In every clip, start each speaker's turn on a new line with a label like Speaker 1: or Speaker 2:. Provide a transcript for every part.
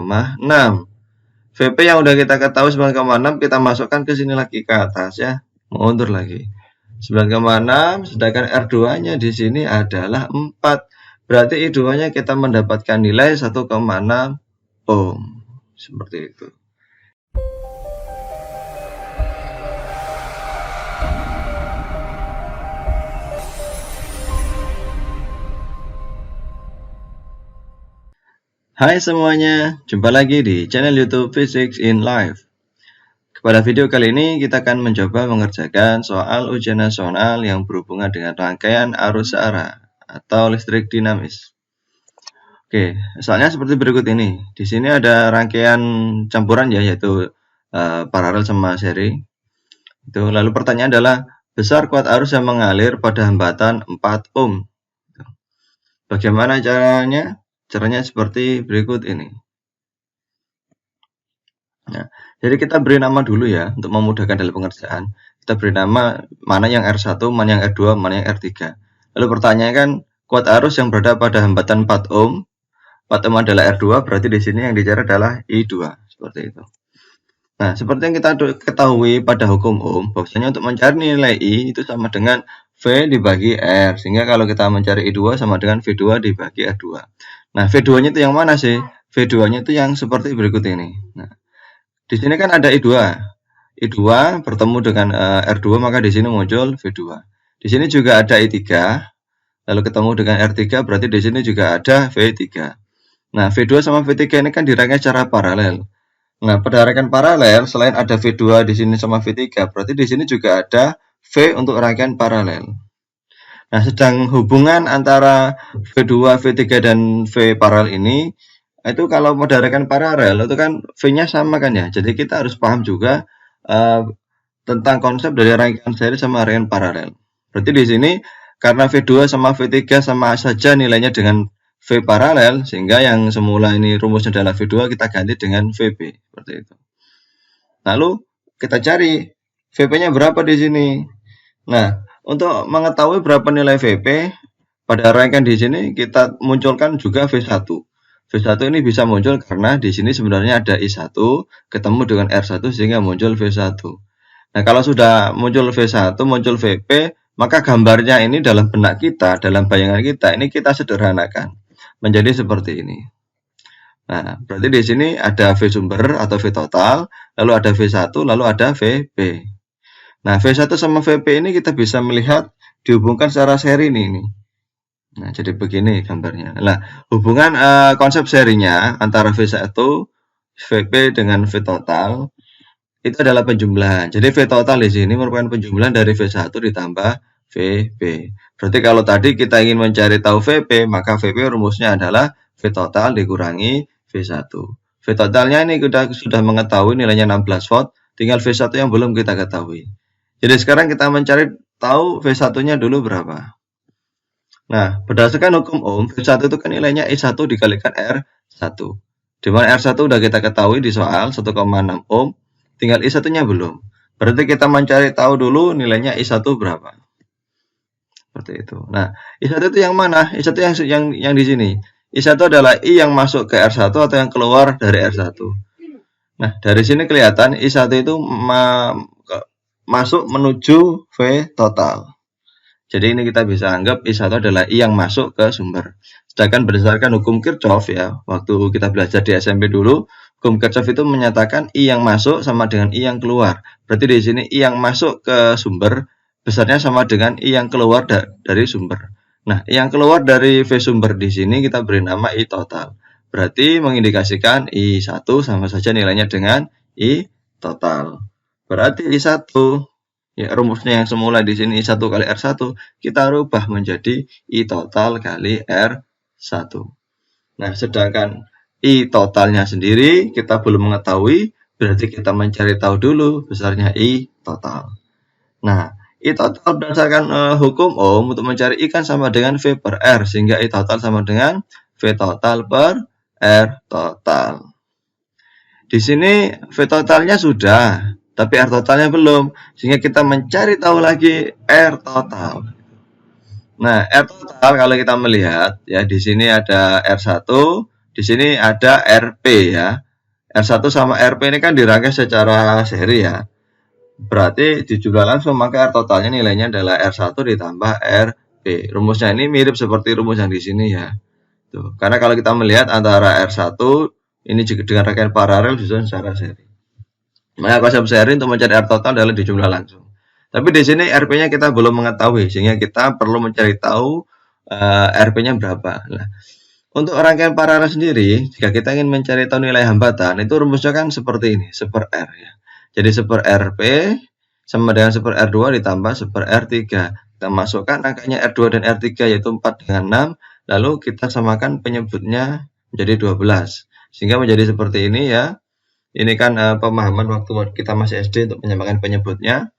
Speaker 1: 9,6. VP yang udah kita ketahui 9,6 kita masukkan ke sini lagi ke atas ya. Mundur lagi. 9,6 sedangkan R2-nya di sini adalah 4. Berarti I2-nya kita mendapatkan nilai 1,6 ohm. Seperti itu. Hai semuanya, jumpa lagi di channel YouTube Physics in Life. Pada video kali ini kita akan mencoba mengerjakan soal ujian nasional yang berhubungan dengan rangkaian arus searah atau listrik dinamis. Oke, soalnya seperti berikut ini. Di sini ada rangkaian campuran ya, yaitu paralel sama seri. Itu lalu pertanyaan adalah besar kuat arus yang mengalir pada hambatan 4 ohm. Bagaimana caranya? Caranya seperti berikut ini. Nah, jadi kita beri nama dulu ya, untuk memudahkan dalam pengerjaan. Kita beri nama mana yang R1, mana yang R2, mana yang R3. Lalu pertanyaannya kan, kuat arus yang berada pada hambatan 4 ohm. 4 ohm adalah R2, berarti di sini yang dicari adalah I2. Seperti itu. Nah, seperti yang kita ketahui pada hukum ohm, bahwasanya untuk mencari nilai I itu sama dengan V dibagi R. Sehingga kalau kita mencari I2 sama dengan V2 dibagi R2. Nah, V2-nya itu yang mana sih? V2-nya itu yang seperti berikut ini. Nah, di sini kan ada I2. I2 bertemu dengan R2, maka di sini muncul V2. Di sini juga ada I3. Lalu ketemu dengan R3, berarti di sini juga ada V3. Nah, V2 sama V3 ini kan dirangkai secara paralel. Nah, pada rangkaian paralel, selain ada V2 di sini sama V3, berarti di sini juga ada V untuk rangkaian paralel. Nah, sedang hubungan antara V2, V3, dan V paralel ini, itu kalau pada rangkaian paralel, itu kan V-nya sama kan ya. Jadi kita harus paham juga tentang konsep dari rangkaian seri sama rangkaian paralel. Berarti di sini, karena V2 sama V3 sama saja nilainya dengan V paralel, sehingga yang semula ini rumusnya adalah V2, kita ganti dengan VB. Seperti itu. Lalu, kita cari VP-nya berapa di sini. Nah, untuk mengetahui berapa nilai VP, pada rangkaian di sini kita munculkan juga V1. V1 ini bisa muncul karena di sini sebenarnya ada I1 ketemu dengan R1 sehingga muncul V1. Nah, kalau sudah muncul V1, muncul VP, maka gambarnya ini dalam benak kita, dalam bayangan kita, ini kita sederhanakan menjadi seperti ini. Nah, berarti di sini ada V sumber atau V total, lalu ada V1, lalu ada VP. Nah, V1 sama VP ini kita bisa melihat dihubungkan secara seri ini. Nah, jadi begini gambarnya. Nah, hubungan konsep serinya antara V1, VP dengan V total itu adalah penjumlahan. Jadi V total di sini merupakan penjumlahan dari V1 ditambah VP. Berarti kalau tadi kita ingin mencari tahu VP, maka VP rumusnya adalah V total dikurangi V1. V totalnya ini kita sudah mengetahui nilainya 16 volt, tinggal V1 yang belum kita ketahui. Jadi sekarang kita mencari tahu V1-nya dulu berapa. Nah, berdasarkan hukum ohm, V1 itu kan nilainya I1 dikalikan R1. Dimana R1 udah kita ketahui di soal 1,6 ohm, tinggal I1-nya belum. Berarti kita mencari tahu dulu nilainya I1 berapa. Seperti itu. Nah, I1 itu yang mana? I1 yang di sini. I1 adalah I yang masuk ke R1 atau yang keluar dari R1. Nah, dari sini kelihatan I1 itu masuk menuju V total. Jadi ini kita bisa anggap I1 adalah I yang masuk ke sumber. Sedangkan berdasarkan hukum Kirchhoff ya, waktu kita belajar di SMP dulu, hukum Kirchhoff itu menyatakan I yang masuk sama dengan I yang keluar. Berarti di sini I yang masuk ke sumber besarnya sama dengan I yang keluar dari sumber. Nah, I yang keluar dari V sumber di sini kita beri nama I total. Berarti mengindikasikan I1 sama saja nilainya dengan I total. Berarti I1, ya rumusnya yang semula di sini I1 kali R1, kita rubah menjadi I total kali R1. Nah, sedangkan I totalnya sendiri kita belum mengetahui, berarti kita mencari tahu dulu besarnya I total. Nah, I total berdasarkan hukum ohm untuk mencari I kan sama dengan V per R, sehingga I total sama dengan V total per R total. Di sini V totalnya sudah, tapi R totalnya belum, sehingga kita mencari tahu lagi R total. Nah, R total kalau kita melihat ya di sini ada R1, Di sini ada RP ya. R1 sama RP ini kan dirangkai secara seri ya. Berarti dijumlah langsung, maka R totalnya nilainya adalah R1 ditambah RP. Rumusnya ini mirip seperti rumus yang di sini ya. Tuh, karena kalau kita melihat antara R1 ini juga dengan rangkaian paralel disusun secara seri. Maka konsep seri untuk mencari R total adalah dijumlah langsung. Tapi di sini RP-nya kita belum mengetahui, sehingga kita perlu mencari tahu RP-nya berapa. Nah, untuk rangkaian paralel sendiri, jika kita ingin mencari tahu nilai hambatan, itu rumusnya kan seperti ini, 1/R ya. Jadi 1/RP sama dengan 1/R2 ditambah 1/R3. Kita masukkan angkanya R2 dan R3 yaitu 4 dengan 6, lalu kita samakan penyebutnya menjadi 12. Sehingga menjadi seperti ini ya. Ini kan pemahaman waktu kita masih SD untuk menyamakan penyebutnya.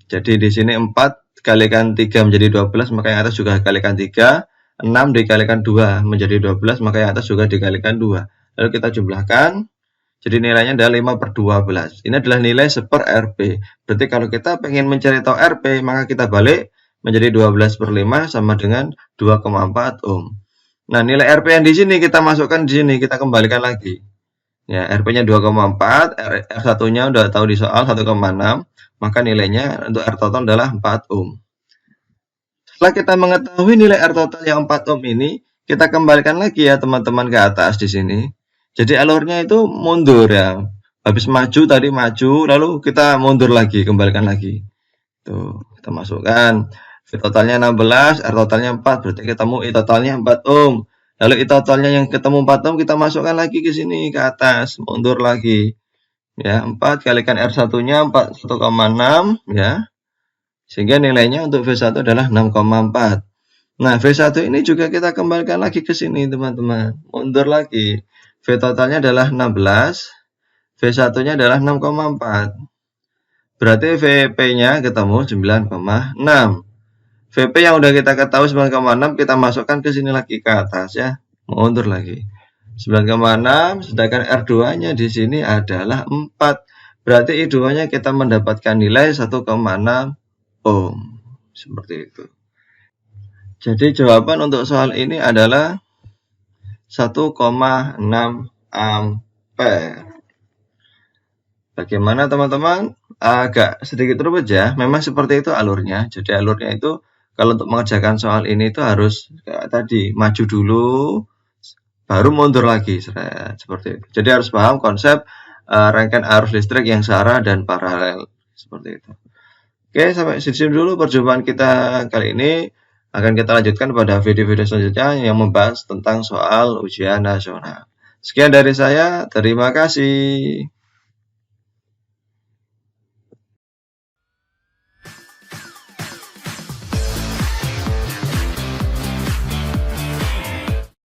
Speaker 1: Jadi di sini 4 kalikan 3 menjadi 12, maka yang atas juga kalikan 3. 6 dikalikan 2 menjadi 12, maka yang atas juga dikalikan 2. Lalu kita jumlahkan, jadi nilainya adalah 5/12. Ini adalah nilai 1/RP. Berarti kalau kita pengen mencari tahu RP, maka kita balik menjadi 12/5 sama dengan 2,4 ohm. Nah, nilai RP yang di sini kita masukkan di sini, kita kembalikan lagi. Ya, RP-nya 2,4, R1-nya udah tahu di soal 1,6, maka nilainya untuk R total adalah 4 ohm. Setelah kita mengetahui nilai R total yang 4 ohm ini, kita kembalikan lagi ya teman-teman ke atas di sini. Jadi alurnya itu mundur ya. Habis maju tadi maju, lalu kita mundur lagi, kembalikan lagi. Tuh, kita masukkan. V totalnya 16, R totalnya 4, berarti ketemu I totalnya 4 ohm. Lalu I totalnya yang ketemu 4 ohm, kita masukkan lagi ke sini, ke atas, mundur lagi. Ya, 4 kalikan R1-nya 1,6 ya. Sehingga nilainya untuk V1 adalah 6,4. Nah, V1 ini juga kita kembalikan lagi ke sini, teman-teman. Mundur lagi. V totalnya adalah 16, V1-nya adalah 6,4. Berarti VP-nya ketemu 9,6. VP yang udah kita ketahui 9,6, kita masukkan ke sini lagi ke atas ya. Mundur lagi. 9,6, sedangkan R2-nya di sini adalah 4. Berarti I2-nya kita mendapatkan nilai 1,6 ohm. Seperti itu. Jadi jawaban untuk soal ini adalah 1,6 ampere. Bagaimana teman-teman? Agak sedikit rumit ya. Memang seperti itu alurnya. Jadi alurnya itu kalau untuk mengerjakan soal ini itu harus tadi maju dulu, baru mundur lagi, seperti itu. Jadi harus paham konsep rangkaian arus listrik yang searah dan paralel, seperti itu. Oke, sampai sini dulu perjumpaan kita kali ini. Akan kita lanjutkan pada video-video selanjutnya yang membahas tentang soal ujian nasional. Sekian dari saya, terima kasih.